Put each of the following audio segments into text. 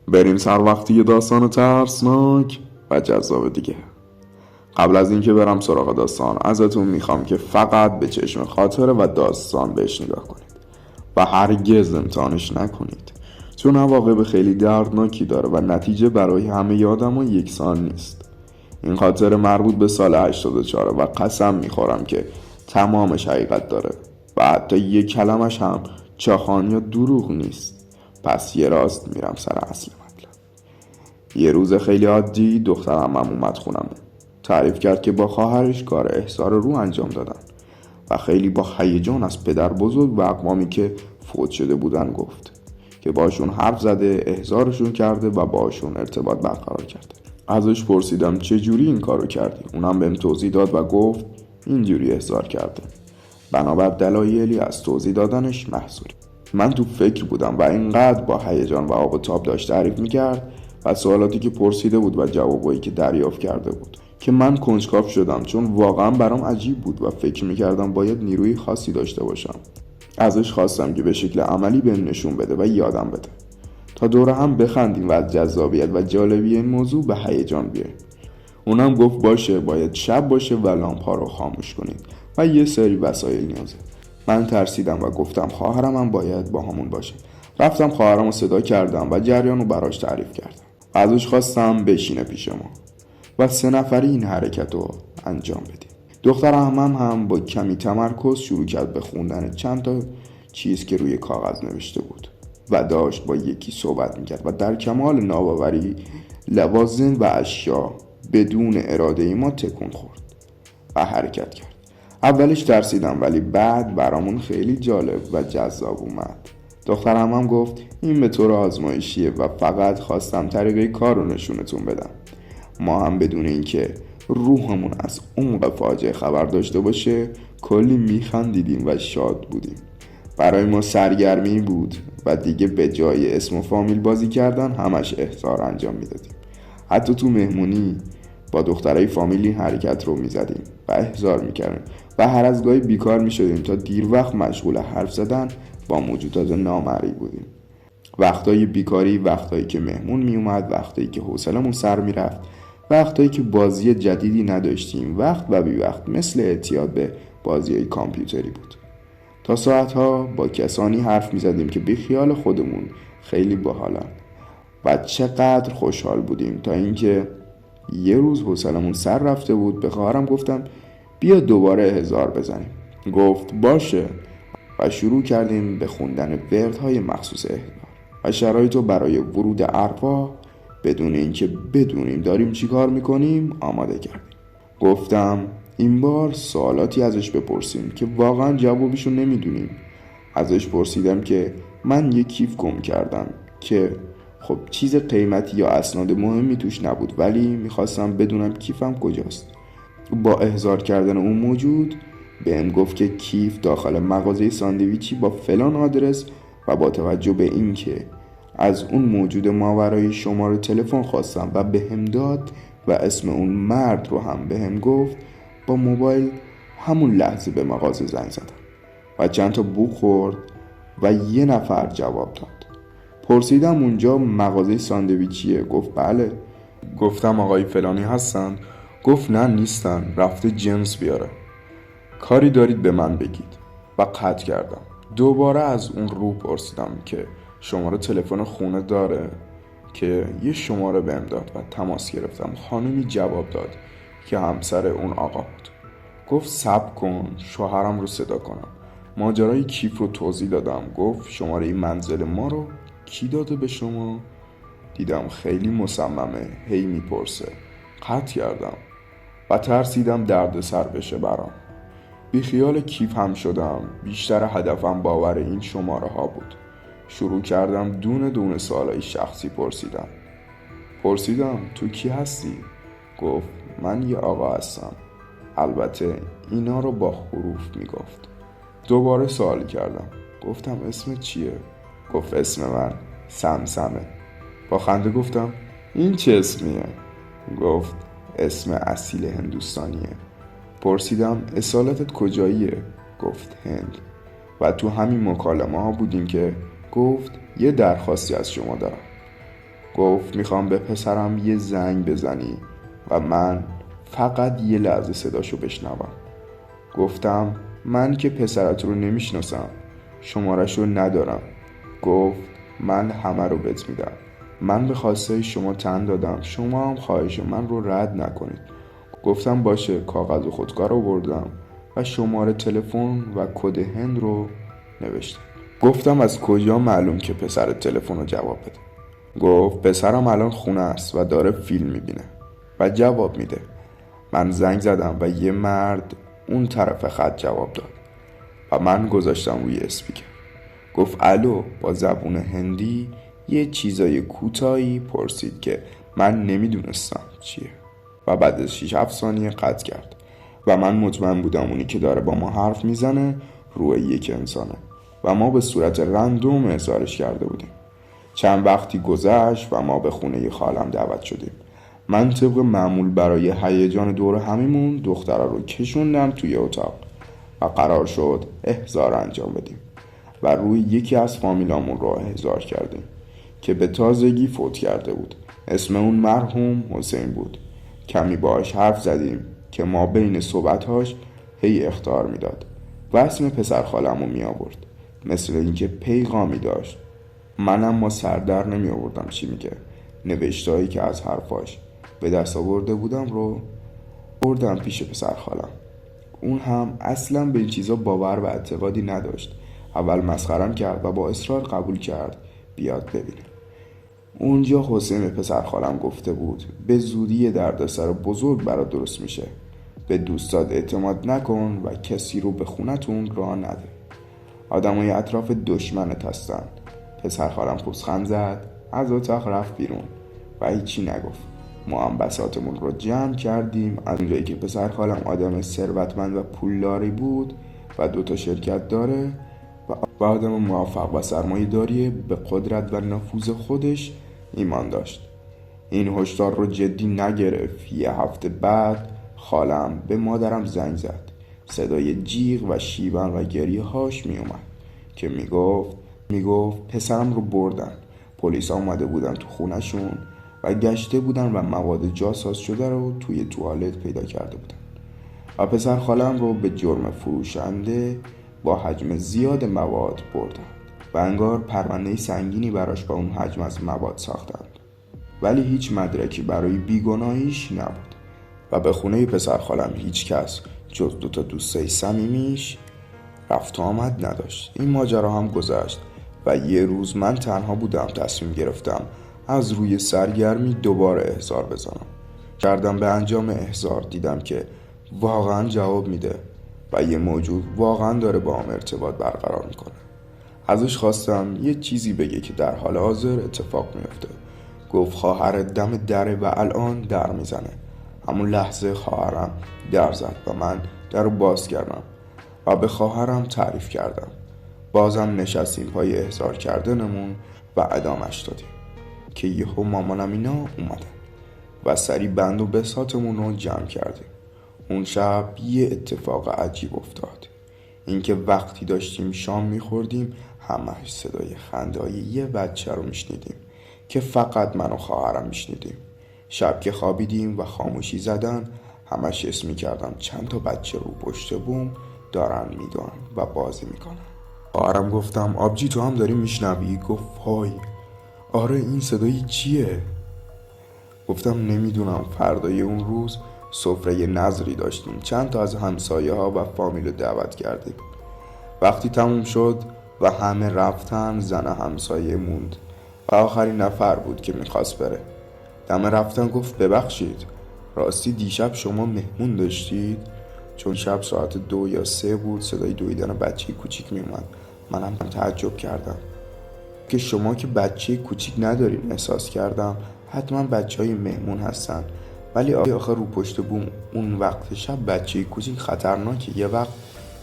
بریم سر وقتی یه داستان ترسناک و جذاب دیگه. قبل از اینکه برم سراغ داستان ازتون میخوام که فقط به چشم خاطره و داستان بهش نگاه کنید و هرگز امتحانش نکنید، چون عواقب خیلی دردناکی داره و نتیجه برای همه آدم‌ها یکسان نیست. این خاطره مربوط به سال 84 و قسم میخورم که تمامش حقیقت داره و حتی یک کلمش هم چاخان یا دروغ نیست. پس یه راست میرم سر اصل مطلب. یه روز خیلی عادی دختر عمم اومد خونم، تعریف کرد که با خواهرش کار احضار رو انجام دادن و خیلی با هیجان از پدر بزرگ و اقوامی که فوت شده بودن گفت که باشون حرف زده، احضارشون کرده و باشون ارتباط برقرار کرده. ازش پرسیدم چه جوری این کارو کردی؟ اونم بهم توضیح داد و گفت اینجوری احضار کرده، بنابر دلایلی از توضیح دادنش محصولی. من تو فکر بودم و اینقدر با هیجان و آب و تاب داشت تعریف میکرد و سوالاتی که پرسیده بود و جوابایی که دریافت کرده بود که من کنجکاو شدم، چون واقعا برام عجیب بود و فکر میکردم باید نیروی خاصی داشته باشم. ازش خواستم که به شکل عملی بهم نشون بده و یادم بده تا دوره هم بخندیم و از جذابیت و جالبی این موضوع به هیجان بیایم. اونم گفت باشه، باید شب باشه و لامپ‌ها رو خاموش کنید و یه سری وسایل نیازه. من ترسیدم و گفتم خواهرم هم باید با همون باشه. رفتم خواهرم رو صدا کردم و جریان رو براش تعریف کردم. ازش خواستم بشینه پیش ما و 3 نفری این حرکت رو انجام بدیم. دختر عمم هم با کمی تمرکز شروع کرد به خوندن چند تا چیز که روی کاغذ نوشته بود و داشت با یکی صحبت میکرد و در کمال ناباوری لوازم و اشیا بدون اراده ما تکون خورد و حرکت کرد. اولش ترسیدم ولی بعد برامون خیلی جالب و جذاب اومد. دختر عمم گفت این به طور آزمایشیه و فقط خواستم طریقه کار رو نشونتون بدم. ما هم بدون اینکه روحمون از عمق فاجعه خبر داشته باشه کلی میخندیدیم و شاد بودیم. برای ما سرگرمی بود و دیگه به جای اسم و فامیل بازی کردن همش احضار انجام میدادیم. حتی تو مهمونی با دخترای فامیلی حرکت رو میزدیم و احضار میکردیم و هر از گاهی بیکار میشدیم تا دیر وقت مشغول حرف زدن با موجودات نامرئی بودیم. وقتای بیکاری، وقتایی که مهمون میومد، وقتایی که حوصلمون سر میرفت، وقتایی که بازی جدیدی نداشتیم، وقت و بی وقت مثل اعتیاد به بازیای کامپیوتری بود. تا ساعتها با کسانی حرف میزدیم که بی خیال خودمون خیلی باحالن و چقدر خوشحال بودیم تا اینکه یه روز حوصلمون سر رفته بود. به خواهرم گفتم بیا دوباره احضار بزنیم. گفت باشه و شروع کردیم به خوندن وردهای مخصوص احضار و شرایط رو برای ورود ارواح بدون اینکه بدونیم داریم چی کار میکنیم آماده کردیم. گفتم این بار سوالاتی ازش بپرسیم که واقعا جوابشو نمیدونیم. ازش پرسیدم که من یه کیف گم کردم که خب چیز قیمتی یا اسناد مهمی توش نبود، ولی میخواستم بدونم کیفم کجاست. با احضار کردن اون موجود بهم گفت که کیف داخل مغازه ساندویچی با فلان آدرس و با توجه به این که از اون موجود ماورای شماره تلفن خواستم و بهم داد و اسم اون مرد رو هم بهم گفت، با موبایل همون لحظه به مغازه زنگ زدم و چند تا بوق خورد و یه نفر جواب داد. پرسیدم اونجا مغازه ساندویچیه؟ گفت بله. گفتم آقای فلانی هستن؟ گفت نه نیستن، رفته جنس بیاره. کاری دارید به من بگید. و قطع کردم. دوباره از اون رو پرسیدم که شماره تلفن خونه داره؟ که یه شماره بهم داد و تماس گرفتم. خانمی جواب داد که همسر اون آقا بود. گفت صبر کن شوهرم رو صدا کنم. ماجرای کیف رو توضیح دادم. گفت شماره منزل ما رو کی داده به شما؟ دیدم خیلی مصممه، هی میپرسه. قطع کردم و ترسیدم درد سر بشه برام. بی خیال کیف هم شدم. بیشتر هدفم باور این شماره ها بود. شروع کردم دونه دونه سوالای شخصی پرسیدم تو کی هستی؟ گفت من یه آقا هستم. البته اینا رو با حروف میگفت. دوباره سوال کردم. گفتم اسم چیه؟ گفت اسم من سمسمه. با خنده گفتم این چه اسمیه؟ گفت اسم اصیل هندوستانیه. پرسیدم اصالتت کجاییه؟ گفت هند. و تو همین مکالمه ها بودیم که گفت یه درخواستی از شما دارم. گفت میخوام به پسرم یه زنگ بزنی و من فقط یه لحظه صداشو بشنوم. گفتم من که پسرت رو نمیشناسم، شمارش رو ندارم. گفت من همه رو بهت میدم. من به خواسته شما تن دادم، شما هم خواهش من رو رد نکنید. گفتم باشه. کاغذ و خودکار رو بردم و شماره تلفن و کد هند رو نوشتم. گفتم از کجا معلوم که پسر تلفن رو جواب بده؟ گفت پسرم الان خونه است و داره فیلم میبینه و جواب میده. من زنگ زدم و یه مرد اون طرف خط جواب داد و من گذاشتم روی اسپیکر. گفت الو با زبون هندی یه چیزای کوتاهی پرسید که من نمیدونستم چیه و بعد از 6-7 ثانیه قطع کرد و من مطمئن بودم اونی که داره با ما حرف میزنه روی یک انسانه و ما به صورت رندوم اظهارش کرده بودیم. چند وقتی گذشت و ما به خونه خالم دعوت شدیم. من طبق معمول برای هیجان دور همیمون دخترها رو کشوندم توی اتاق و قرار شد احضار انجام بدیم و روی یکی از فامیلامون رو احضار کردیم که به تازگی فوت کرده بود. اسم اون مرحوم حسین بود. کمی باهاش حرف زدیم که ما بین صحبتهاش هی اخطار میداد و اسم پسر خالمو می آورد، مثل اینکه پیغامی داشت. منم ما سردر نمی آوردم چی میگه. نوشتهایی که از حرفاش به دست آورده بودم رو بردم پیش پسر خالم. اون هم اصلا به این چیزا باور و اعتقادی نداشت. اول مسخرم کرد و با اصرار قبول کرد بیاد ببینه. اونجا حسین پسر خالم گفته بود به زودی دردسر بزرگ برات درست میشه. به دوستات اعتماد نکن و کسی رو به خونتون راه نده. آدمای اطراف دشمنت هستن. پسر خالم پوزخند زد، از اتاق رفت بیرون و هیچی نگفت. ما هم بساطمون رو جمع کردیم. از اونجایی که پسر خالم آدم ثروتمند و پولداری بود و 2 شرکت داره و آدم موفق و سرمایه داری به قدرت و نفوذ خودش ایمان داشت. این هشدار رو جدی نگرفت. یه هفته بعد خالم به مادرم زنگ زد. صدای جیغ و شیون و گریه هاش می اومد که میگفت پسرم رو بردن. پلیس اومده بودن تو خونشون و گشته بودن و مواد جاساز شده رو توی توالت پیدا کرده بودن و پسر خالم رو به جرم فروشنده با حجم زیاد مواد بردن و انگار پرونده سنگینی براش با اون حجم از مواد ساختند، ولی هیچ مدرکی برای بیگناهیش نبود و به خونه پسر خالم هیچ کس جز 2 دوستای صمیمیش رفت و آمد نداشت. این ماجرا هم گذشت و یه روز من تنها بودم. تصمیم گرفتم از روی سرگرمی دوباره احضار بزنم. کردم به انجام احضار، دیدم که واقعا جواب میده و یه موجود واقعا داره با هم ارتباط برقرار میکنه. ازش خواستم یه چیزی بگه که در حال حاضر اتفاق میفته. گفت خواهرت دم دره و الان در میزنه. همون لحظه خواهرم در زد و من در رو باز کردم و به خواهرم تعریف کردم. بازم نشستیم پای احضار کردنمون و ادامش دادیم که یهو مامانم اینا اومدن و سری بند و بساطمون رو جمع کردیم. اون شب یه اتفاق عجیب افتاد. اینکه وقتی داشتیم شام میخوردیم همش صدای خنده‌های یه بچه رو میشنیدیم که فقط من و خواهرم میشنیدیم. شب که خوابیدیم و خاموشی زدن همش حس میکردم چند تا بچه رو پشت بوم دارن میدون و بازی میکنن. خواهرم گفتم آبجی تو هم داری میشنوی؟ گفت های آره این صدای چیه؟ گفتم نمیدونم. فردای اون روز سفره نظری داشتیم. چند تا از همسایه ها و فامیل دعوت کردیم. وقتی تموم شد و همه رفتن زن همسایه موند و آخرین نفر بود که میخواست بره. دم رفتن گفت ببخشید راستی دیشب شما مهمون داشتید؟ چون شب ساعت 2 یا 3 بود صدای دویدن بچه کوچیک میومد. منم تعجب کردم که شما که بچه کوچیک ندارین. احساس کردم حتما بچه های مهمون هستن، ولی آخر رو پشت بوم اون وقت شب بچه کوچیک خطرناکه، یه وقت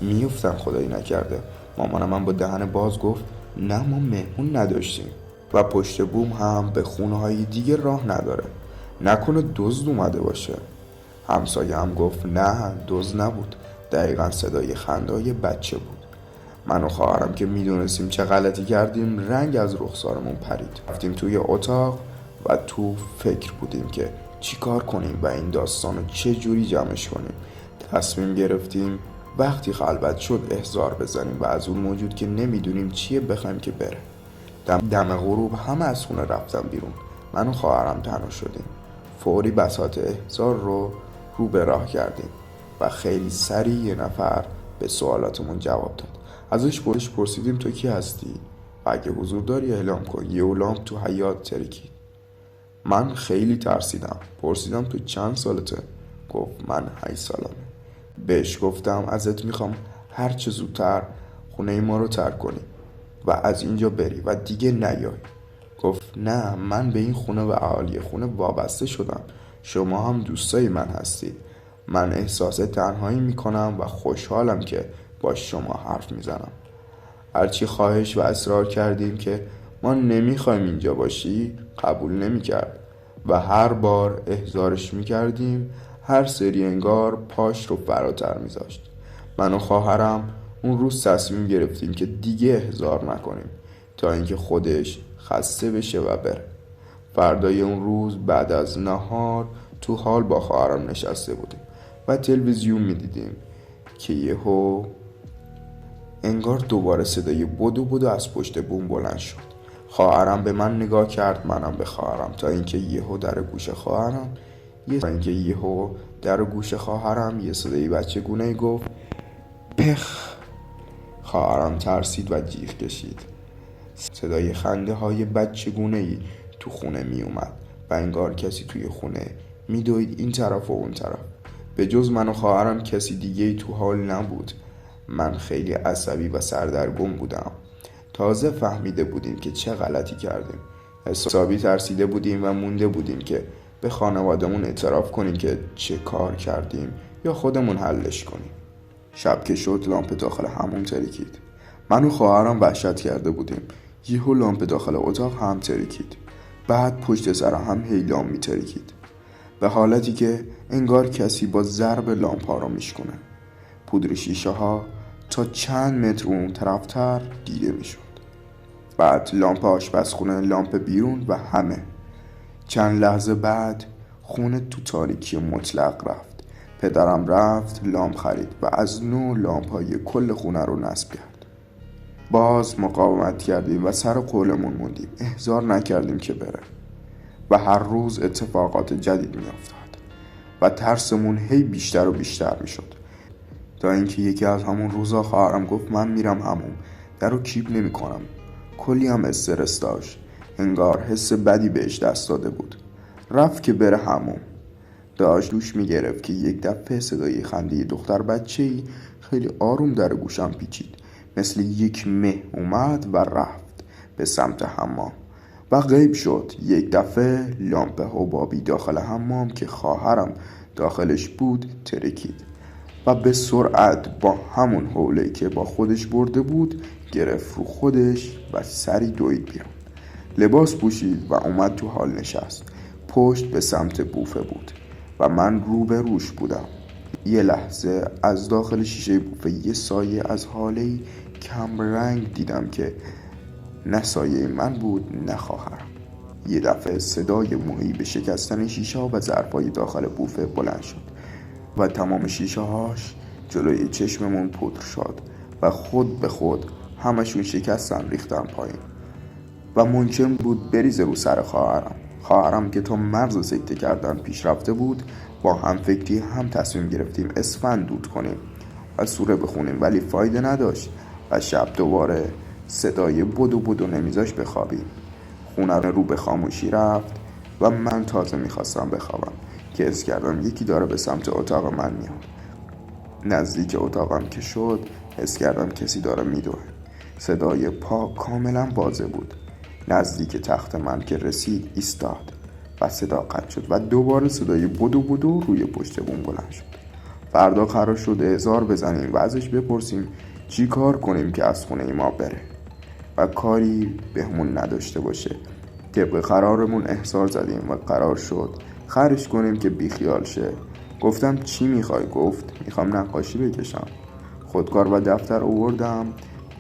میفتن خدایی نکرده. مامانم من با دهن باز گفت نه ما مهمون نداشتیم و پشت بوم هم به خونه های دیگه راه نداره، نکنه دزد اومده باشه. همسایه هم گفت نه دزد نبود، دقیقا صدای خنده‌های بچه بود. من و خواهرم که میدونستیم چه غلطی کردیم رنگ از رخسارمون پرید. رفتیم توی اتاق و تو فکر بودیم که چی کار کنیم و این داستان رو چه جوری جمعش کنیم. تصمیم گرفتیم وقتی خلوت شد احضار بزنیم و از اون موجود که نمیدونیم چیه بخوایم که بره. دم غروب همه از خونه رفتن بیرون. من و خواهرم تنها شدیم. فوری بساط احضار رو به راه کردیم و خیلی سریع یه نفر به سوالاتمون جواب داد. ازش پرسیدیم تو کی هستی؟ و اگه حضور داری اعلام کن. یه لامپ تو حیاط ترکید. من خیلی ترسیدم. پرسیدم تو چند سالته؟ گفت من 8 سالمه. بهش گفتم ازت میخوام هر چه زودتر خونه ما رو ترک کنی و از اینجا بری و دیگه نیای. گفت نه، من به این خونه و اهالی خونه وابسته شدم. شما هم دوستای من هستید. من احساس تنهایی میکنم و خوشحالم که با شما حرف میزنم. هرچی خواهش و اصرار کردیم که ما نمیخوایم اینجا باشی قبول نمیکرد و هر بار احضارش میکردیم هر سری انگار پاش رو فراتر میذاشت. من و خواهرم اون روز تصمیم گرفتیم که دیگه احضار نکنیم تا اینکه خودش خسته بشه و بره. فردای اون روز بعد از نهار تو حال با خواهرم نشسته بودیم و تلویزیون میدیدیم که یهو انگار دوباره صدای بدو از پشت بوم بلند شد. خواهرم به من نگاه کرد، منم به خواهرم، تا اینکه یهو در گوش خواهرم یه صدای بچگونه گفت پخ. خواهرم ترسید و جیغ کشید. صدای خنده های بچگونه‌ای تو خونه می اومد و انگار کسی توی خونه می دوید این طرف و اون طرف. به جز من و خواهرم کسی دیگه تو حال نبود. من خیلی عصبی و سردرگم بودم. تازه فهمیده بودیم که چه غلطی کردیم. حسابی ترسیده بودیم و مونده بودیم که به خانوادمون اعتراف کنیم که چه کار کردیم یا خودمون حلش کنیم. شب که شد لامپ داخل حموم ترکید. من و خواهرم وحشت کرده بودیم. یهو لامپ داخل اتاق هم ترکید. بعد پشت سر هم هی لامپ می ترکید. به حالتی که انگار کسی با ضرب لامپ ها رو میشکنه. پودر شیشه ها تا چند متر اون طرفتر دیده میشد. بعد لامپ آشپزخونه، لامپ بیرون و همه. چند لحظه بعد خونه تو تاریکی مطلق رفت. پدرم رفت لامپ خرید و از نو لامپ های کل خونه رو نصب کرد. باز مقاومت کردیم و سر قولمون موندیم. احضار نکردیم که بره و هر روز اتفاقات جدید می افتاد و ترسمون هی بیشتر و بیشتر می شد تا اینکه یکی از همون روزا خواهرم گفت من میرم حموم، در رو کیپ نمی کنم. کلی هم استرس داشت. انگار حس بدی بهش دست داده بود. رفت که بره حموم. داشت دوش می گرفت که یک دفعه صدای خنده دختر بچه‌ای خیلی آروم در گوشم پیچید. مثل یک مه اومد و رفت به سمت حمام و غیب شد. یک دفعه لامپ حبابی داخل حمام که خواهرم داخلش بود ترکید و به سرعت با همون حوله که با خودش برده بود گرفت رو خودش و سری دوید بیرون. لباس پوشید و اومد تو حال نشست. پشت به سمت بوفه بود و من رو به روش بودم. یه لحظه از داخل شیشه بوفه یه سایه از حاله‌ای کم رنگ دیدم که نه سایه من بود نه خواهرم. یه دفعه صدای مهیب شکستن شیشه ها و ظرفای داخل بوفه بلند شد و تمام شیشه هاش جلوی چشممون پودر شد و خود به خود همشون شکستن ریختن پایین و ممکن بود بریزه رو سر خواهرم که تا مرز سکته کردن پیش رفته بود. با هم فکری هم تصمیم گرفتیم اسفند دود کنیم و سوره بخونیم، ولی فایده نداشت و شب دوباره صدای بدو نمیذاش بخوابیم. خونه رو به خاموشی رفت و من تازه میخواستم بخوابم که حس کردم یکی داره به سمت اتاق من میاد. نزدیک اتاقم که شد حس کردم کسی داره میدوه. صدای پا کاملا واضح بود. نزدیک تخت من که رسید ایستاد و صدا قطع شد و دوباره صدای بدو روی پشت بوم بلند شد. فردا قرار شد احضار بزنیم و ازش بپرسیم چی کار کنیم که از خونه ما بره و کاری بهمون نداشته باشه. طبق قرارمون احضار زدیم و قرار شد خرش کنیم که بیخیال شه. گفتم چی میخوای؟ گفت میخوام نقاشی بکشم. خودکار و دفتر آوردم،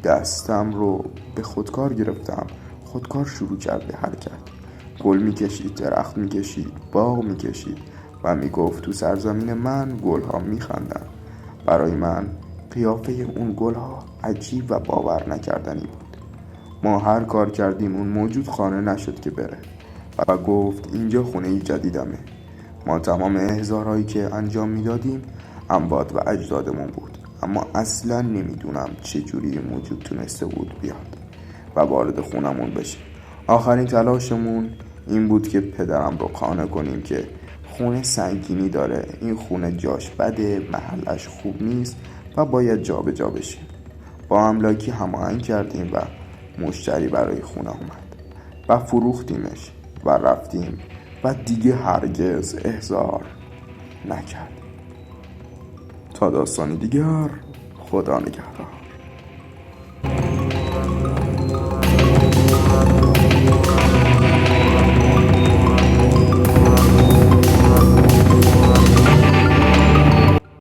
دستم رو به خودکار گرفتم. خودکار شروع کرد به حرکت. گل میکشید، درخت میکشید، باغ میکشید و میگفت تو سرزمین من گلها میخندن. برای من قیافه اون گلها عجیب و باور نکردنی بود. ما هر کار کردیم اون موجود خانه نشد که بره و گفت اینجا خونه جدیدمه. ما تمام احضارهایی که انجام میدادیم انباد و اجدادمون بود، اما اصلا نمیدونم چجوری موجود تونسته بود بیاد و وارد خونمون بشه. آخرین تلاشمون این بود که پدرم رو قانع کنیم که خونه سنگینی داره، این خونه جاش بده، محلش خوب نیست و باید جابجا بشیم. با املاکی هماهنگ کردیم و مشتری برای خونه اومد و فروختیمش و رفتیم و دیگه هرگز احضار نکردیم. تا داستانی دیگر، خدا نگهدار.